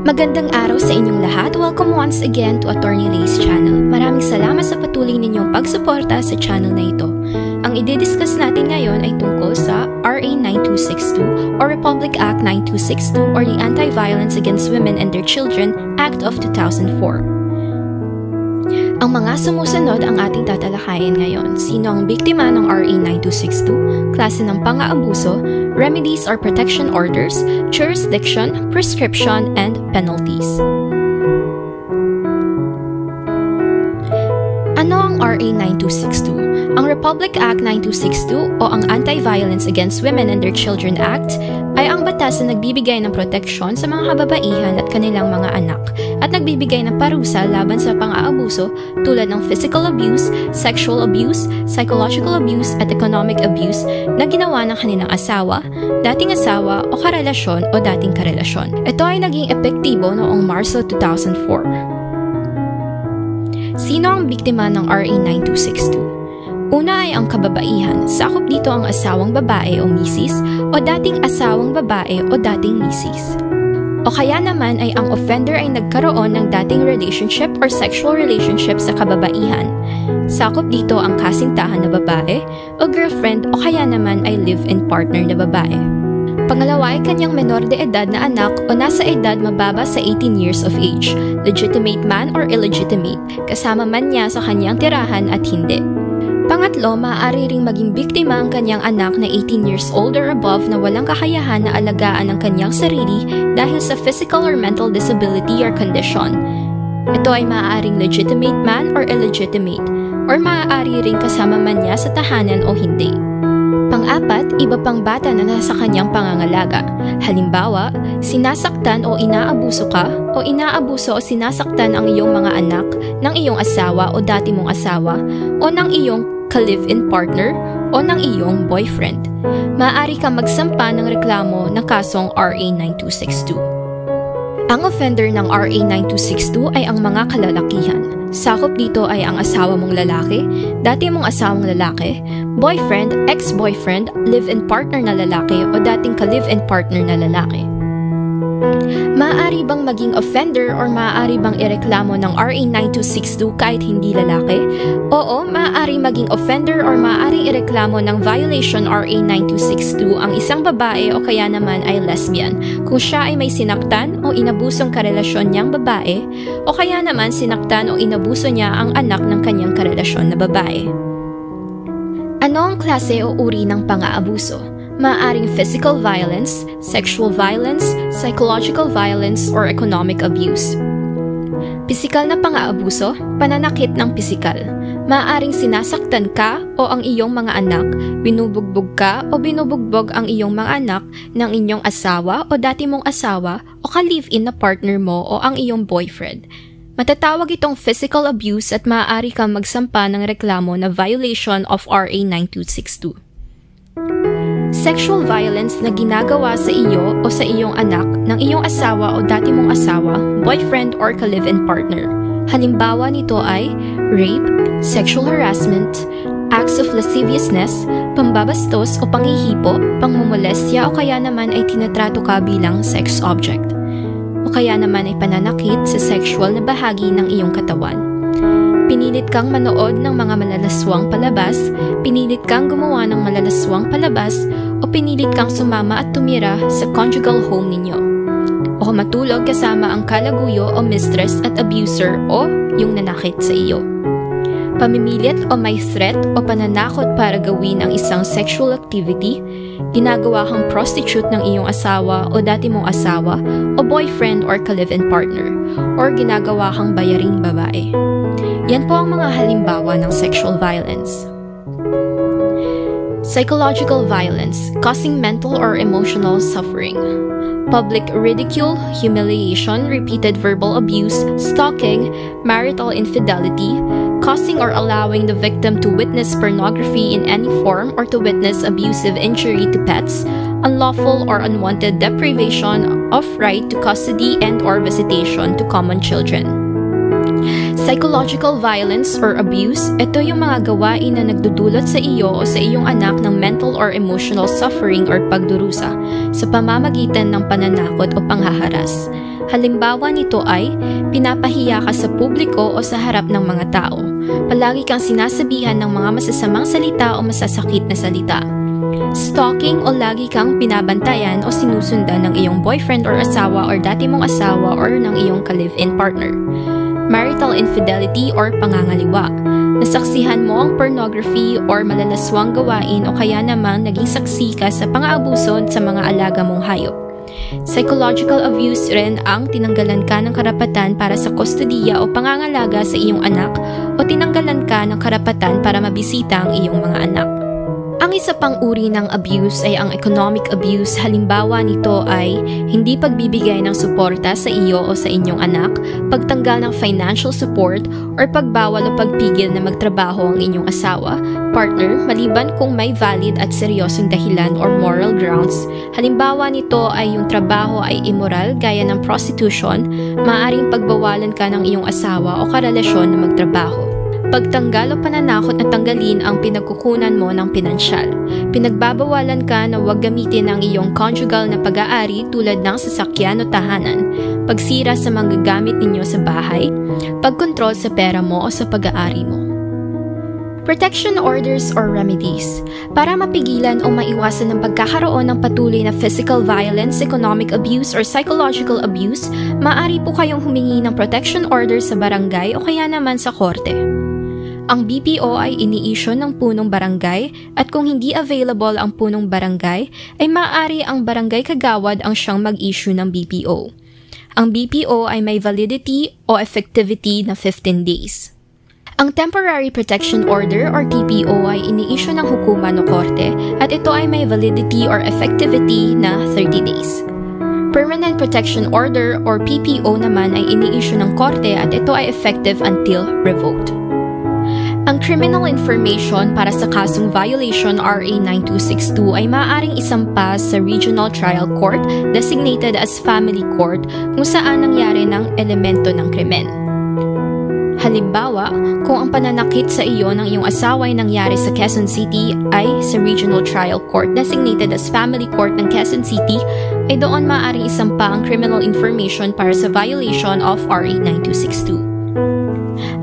Magandang araw sa inyong lahat. Welcome once again to Attorney Ray's channel. Maraming salamat sa patuloy ninyong pagsuporta sa channel na ito. Ang i-discuss natin ngayon ay tungkol sa RA 9262 or Republic Act 9262 or the Anti-Violence Against Women and Their Children Act of 2004. Ang mga sumusunod ang ating tatalakayin ngayon. Sino ang biktima ng RA 9262, klase ng pang-aabuso, remedies or protection orders, jurisdiction, prescription, and penalties. Ano ang RA 9262? Ang Republic Act 9262 o ang Anti-Violence Against Women and Their Children Act ay ang batas na nagbibigay ng proteksyon sa mga kababaihan at kanilang mga anak at nagbibigay ng parusa laban sa pang-aabuso tulad ng physical abuse, sexual abuse, psychological abuse at economic abuse na ginawa ng kanilang asawa, dating asawa o karelasyon o dating karelasyon. Ito ay naging epektibo noong Marso 2004. Sino ang biktima ng RA 9262? Una ay ang kababaihan. Sakop dito ang asawang babae o misis o dating asawang babae o dating misis. O kaya naman ay ang offender ay nagkaroon ng dating relationship or sexual relationship sa kababaihan. Sakop dito ang kasintahan na babae o girlfriend o kaya naman ay live-in partner na babae. Pangalawa ay kanyang menor de edad na anak o nasa edad mababa sa 18 years of age, legitimate man or illegitimate, kasama man niya sa kanyang tirahan at hindi. Pangatlo, maaari ring maging biktima ang kanyang anak na 18 years old or above na walang kakayahan na alagaan ang kanyang sarili dahil sa physical or mental disability or condition. Ito ay maaaring legitimate man or illegitimate, or maaari ring kasama man niya sa tahanan o hindi. Pang-apat, iba pang bata na nasa kanyang pangangalaga. Halimbawa, sinasaktan o inaabuso ka o inaabuso o sinasaktan ang iyong mga anak ng iyong asawa o dati mong asawa o ng iyong ka-live-in partner o ng iyong boyfriend. Maaari kang magsampa ng reklamo ng kasong RA 9262. Ang offender ng RA 9262 ay ang mga kalalakihan. Sakop dito ay ang asawa mong lalaki, dati mong asawang lalaki, boyfriend, ex-boyfriend, live-in partner na lalaki o dating ka-live-in partner na lalaki. Maaari bang maging offender or maaari bang ireklamo ng RA 9262 kahit hindi lalaki? Oo, maaari maging offender or maaari ireklamo ng violation RA 9262 ang isang babae o kaya naman ay lesbian kung siya ay may sinaktan o inabusong karelasyon niyang babae o kaya naman sinaktan o inabuso niya ang anak ng kanyang karelasyon na babae. Ano ang klase o uri ng pang-aabuso? Maaaring physical violence, sexual violence, psychological violence, or economic abuse. Pisikal na pang-aabuso, pananakit ng pisikal. Maaaring sinasaktan ka o ang iyong mga anak, binubugbog ka o binubugbog ang iyong mga anak ng inyong asawa o dati mong asawa o ka-live-in na partner mo o ang iyong boyfriend. Matatawag itong physical abuse at maaari kang magsampa ng reklamo na violation of RA 9262. Sexual violence na ginagawa sa iyo o sa iyong anak ng iyong asawa o dati mong asawa, boyfriend or ka-live-in partner. Halimbawa nito ay rape, sexual harassment, acts of lasciviousness, pambabastos o panghihipo, pangmumolestya o kaya naman ay tinatrato ka bilang sex object. O kaya naman ay pananakit sa sexual na bahagi ng iyong katawan. Pinilit kang manood ng mga malalaswang palabas, pinilit kang gumawa ng malalaswang palabas, o pinilit kang sumama at tumira sa conjugal home ninyo. O matulog kasama ang kalaguyo o mistress at abuser o yung nanakit sa iyo. Pamimilit o may threat o pananakot para gawin ang isang sexual activity, ginagawa kang prostitute ng iyong asawa o dati mong asawa o boyfriend or ka-live-in partner, or ginagawa kang bayaring babae. Yan po ang mga halimbawa ng sexual violence. Psychological violence, causing mental or emotional suffering. Public ridicule, humiliation, repeated verbal abuse, stalking, marital infidelity, causing or allowing the victim to witness pornography in any form or to witness abusive injury to pets, unlawful or unwanted deprivation of right to custody and or visitation to common children. Psychological violence or abuse, ito yung mga gawain na nagdudulot sa iyo o sa iyong anak ng mental or emotional suffering or pagdurusa sa pamamagitan ng pananakot o panghaharas. Halimbawa nito ay pinapahiya ka sa publiko o sa harap ng mga tao. Palagi kang sinasabihan ng mga masasamang salita o masasakit na salita. Stalking o lagi kang binabantayan o sinusundan ng iyong boyfriend or asawa or dati mong asawa or ng iyong ka-live-in partner. Marital infidelity or pangangaliwa. Nasaksihan mo ang pornography or malalaswang gawain o kaya namang naging saksi ka sa pang-aabuso sa mga alaga mong hayop. Psychological abuse rin ang tinanggalan ka ng karapatan para sa kustodiya o pangangalaga sa iyong anak o tinanggalan ka ng karapatan para mabisita ang iyong mga anak. Ang isa pang uri ng abuse ay ang economic abuse. Halimbawa nito ay hindi pagbibigay ng suporta sa iyo o sa inyong anak, pagtanggal ng financial support, or pagbawal o pagpigil na magtrabaho ang inyong asawa, partner, maliban kung may valid at seryosong dahilan or moral grounds. Halimbawa nito ay yung trabaho ay immoral gaya ng prostitution, maaaring pagbawalan ka ng iyong asawa o karelasyon na magtrabaho. Pagtanggal o pananakot na tanggalin ang pinagkukunan mo ng pinansyal. Pinagbabawalan ka na huwag gamitin ang iyong conjugal na pag-aari tulad ng sasakyan o tahanan. Pagsira sa mga gamit ninyo sa bahay. Pagkontrol sa pera mo o sa pag-aari mo. Protection orders or remedies. Para mapigilan o maiwasan ang pagkakaroon ng patuloy na physical violence, economic abuse, or psychological abuse, maaari po kayong humingi ng protection order sa barangay o kaya naman sa korte. Ang BPO ay ini-issue ng punong barangay at kung hindi available ang punong barangay, ay maaari ang barangay kagawad ang siyang mag-issue ng BPO. Ang BPO ay may validity o effectivity na 15 days. Ang Temporary Protection Order or TPO ay ini-issue ng hukuman o korte at ito ay may validity or effectivity na 30 days. Permanent Protection Order or PPO naman ay ini-issue ng korte at ito ay effective until revoked. Ang criminal information para sa kasong violation RA 9262 ay maaaring isampa sa Regional Trial Court designated as Family Court kung saan nangyari ng elemento ng krimen. Halimbawa, kung ang pananakit sa iyo ng iyong asawa ay nangyari sa Quezon City ay sa Regional Trial Court designated as Family Court ng Quezon City, ay doon maaaring isampa ang criminal information para sa violation of RA 9262.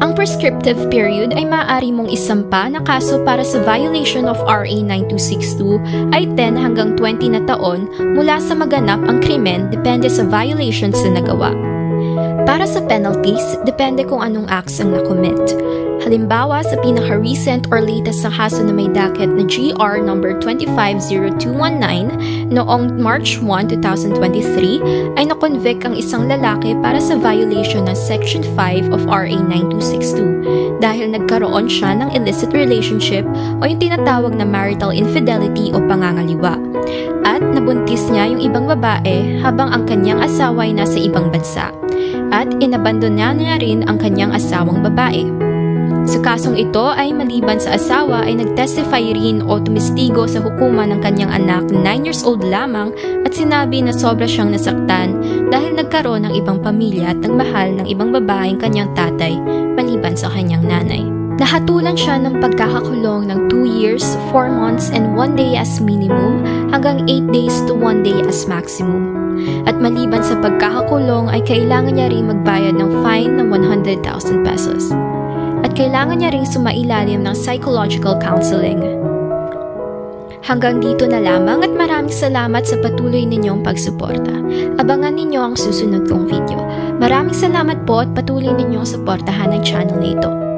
Ang prescriptive period ay maaari mong isampa na kaso para sa violation of RA 9262 ay 10 hanggang 20 na taon mula sa maganap ang krimen depende sa violations na nagawa. Para sa penalties, depende kung anong acts ang nakomit. Halimbawa, sa pinaka-recent or latest na kaso na may docket na GR number 250219 noong March 1, 2023 ay nakonvict ang isang lalaki para sa violation ng Section 5 of RA 9262 dahil nagkaroon siya ng illicit relationship o yung tinatawag na marital infidelity o pangangaliwa. At nabuntis niya yung ibang babae habang ang kanyang asawa ay nasa ibang bansa. At inabandona niya rin ang kanyang asawang babae. Sa kasong ito ay maliban sa asawa ay nagtestify rin o tumistigo sa hukuman ng kanyang anak na 9 years old lamang at sinabi na sobra siyang nasaktan dahil nagkaroon ng ibang pamilya at nagmahal ng ibang babaeng kanyang tatay maliban sa kanyang nanay. Nahatulan siya ng pagkakakulong ng 2 years, 4 months, and 1 day as minimum hanggang 8 days to 1 day as maximum. At maliban sa pagkakakulong ay kailangan niya rin magbayad ng fine ng 100,000 pesos. At kailangan niya ring sumailalim ng psychological counseling. Hanggang dito na lamang at maraming salamat sa patuloy ninyong pagsuporta. Abangan ninyo ang susunod kong video. Maraming salamat po at patuloy ninyong suportahan ang channel na ito.